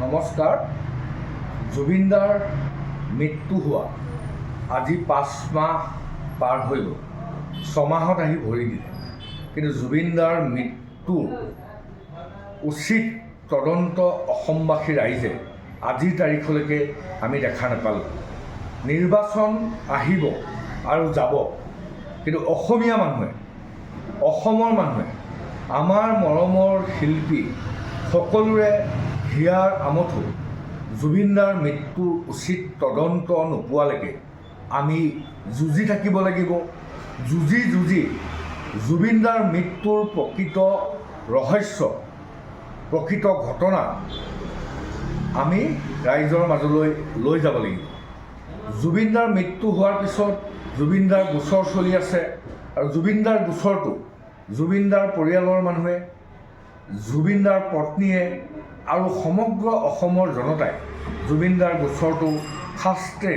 নমস্কাৰ। জুবিনদাৰ মৃত্যু হোৱা আজি 5 মাহ পাৰ হৈ গ'ল, 6 মাহত আহি ভৰি দিলে। কিন্তু জুবিনদাৰ মৃত্যুৰ উচিত তদন্ত অসমবাসী ৰাইজে আজিৰ তাৰিখলৈকে আমি দেখা নাপালোঁ। নিৰ্বাচন আহিব আৰু যাব, কিন্তু অসমীয়া মানুহে, অসমৰ মানুহে, আমাৰ মৰমৰ শিল্পী সকলোৰে হিয়াৰ আমঠু জুবিনদাৰ মৃত্যুৰ উচিত তদন্ত নোপোৱালৈকে আমি যুঁজি থাকিব লাগিব। যুঁজি জুবিনদাৰ মৃত্যুৰ প্ৰকৃত ৰহস্য, প্ৰকৃত ঘটনা আমি ৰাইজৰ মাজলৈ লৈ যাব লাগিব। জুবিনদাৰ মৃত্যু হোৱাৰ পিছত জুবিনদাৰ গোচৰ চলি আছে, আৰু জুবিনদাৰ গোচৰটো জুবিনদাৰ পৰিয়ালৰ মানুহে, জুবিনদাৰ পত্নীয়ে আৰু সমগ্ৰ অসমৰ জনতাই জুবিনদাৰ গোচৰটো ফাষ্টে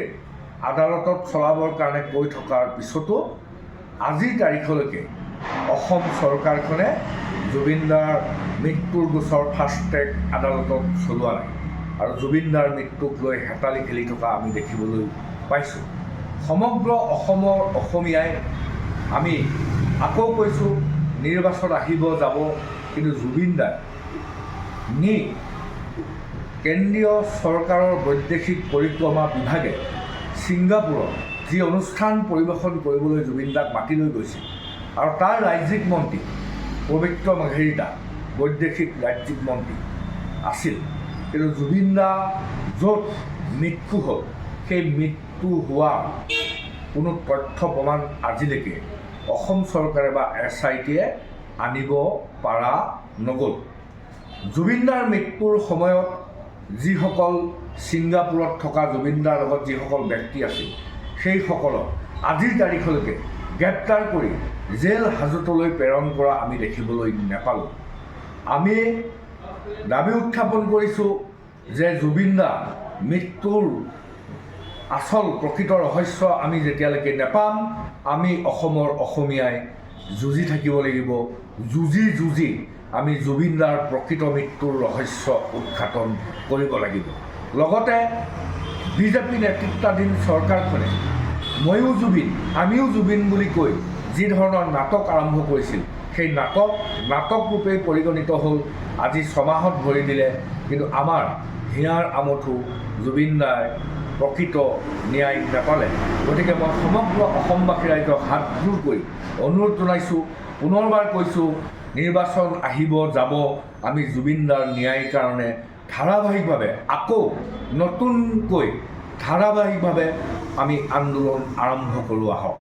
আদালতত চলাবৰ কাৰণে কৈ থকাৰ পিছতো আজিৰ তাৰিখলৈকে অসম চৰকাৰখনে জুবিনদাৰ মৃত্যুৰ গোচৰ ফাষ্ট ট্ৰেক আদালতত চলোৱা নাই, আৰু জুবিনদাৰ মৃত্যুক লৈ হেতালি খেলি থকা আমি দেখিবলৈ পাইছোঁ। সমগ্ৰ অসমৰ অসমীয়াই আমি আকৌ কৈছোঁ, নিৰ্বাচন আহিব যাব, কিন্তু জুবিনদাৰ নি কেন্দ্ৰীয় চৰকাৰৰ বৈদেশিক পৰিক্ৰমা বিভাগে ছিংগাপুৰত যি অনুষ্ঠান পৰিৱেশন কৰিবলৈ জুবিনদাক মাতি লৈ গৈছিল, আৰু তাৰ ৰাজ্যিক মন্ত্ৰী পবিত্ৰ মেঘেৰিটা বৈদেশিক ৰাজ্যিক মন্ত্ৰী আছিল, কিন্তু জুবিনদা য'ত মৃত্যু হ'ল সেই মৃত্যু হোৱাৰ কোনো তথ্য প্ৰমাণ আজিলৈকে অসম চৰকাৰে বা SITয়ে আনিব পৰা নগ'ল। জুবিনদাৰ মৃত্যুৰ সময়ত যিসকল ছিংগাপুৰত থকা জুবিনদাৰ লগত যিসকল ব্যক্তি আছিল, সেইসকলক আজিৰ তাৰিখলৈকে গ্ৰেপ্তাৰ কৰি জেল হাজতলৈ প্ৰেৰণ কৰা আমি দেখিবলৈ নাপালোঁ। আমি দাবী উত্থাপন কৰিছোঁ যে জুবিনদাৰ মৃত্যুৰ আচল প্ৰকৃত ৰহস্য আমি যেতিয়ালৈকে নাপাম, আমি অসমৰ অসমীয়াই যুঁজি থাকিব লাগিব। যুঁজি আমি জুবিনদাৰ প্ৰকৃত মৃত্যুৰ ৰহস্য উদঘাটন কৰিব লাগিব। লগতে BJP নেতৃত্বাধীন চৰকাৰখনে ময়ো জুবিন, আমিও জুবিন বুলি কৈ যি ধৰণৰ নাটক আৰম্ভ কৰিছিল, সেই নাটক ৰূপেই পৰিগণিত হ'ল। আজি 6 মাহত ভৰি দিলে, কিন্তু আমাৰ হিয়াৰ আমঠু জুবিনদাই প্ৰকৃত ন্যায় নাপালে। গতিকে মই সমগ্ৰ অসমবাসী ৰাইজক হাতজোৰ কৰি অনুৰোধ জনাইছোঁ, পুনৰবাৰ কৈছোঁ, নিৰ্বাচন আহিব যাব, আমি জুবিনদাৰ ন্যায়ৰ কাৰণে ধাৰাবাহিকভাৱে আকৌ নতুনকৈ ধাৰাবাহিকভাৱে আমি আন্দোলন আৰম্ভ কৰোঁ আহক।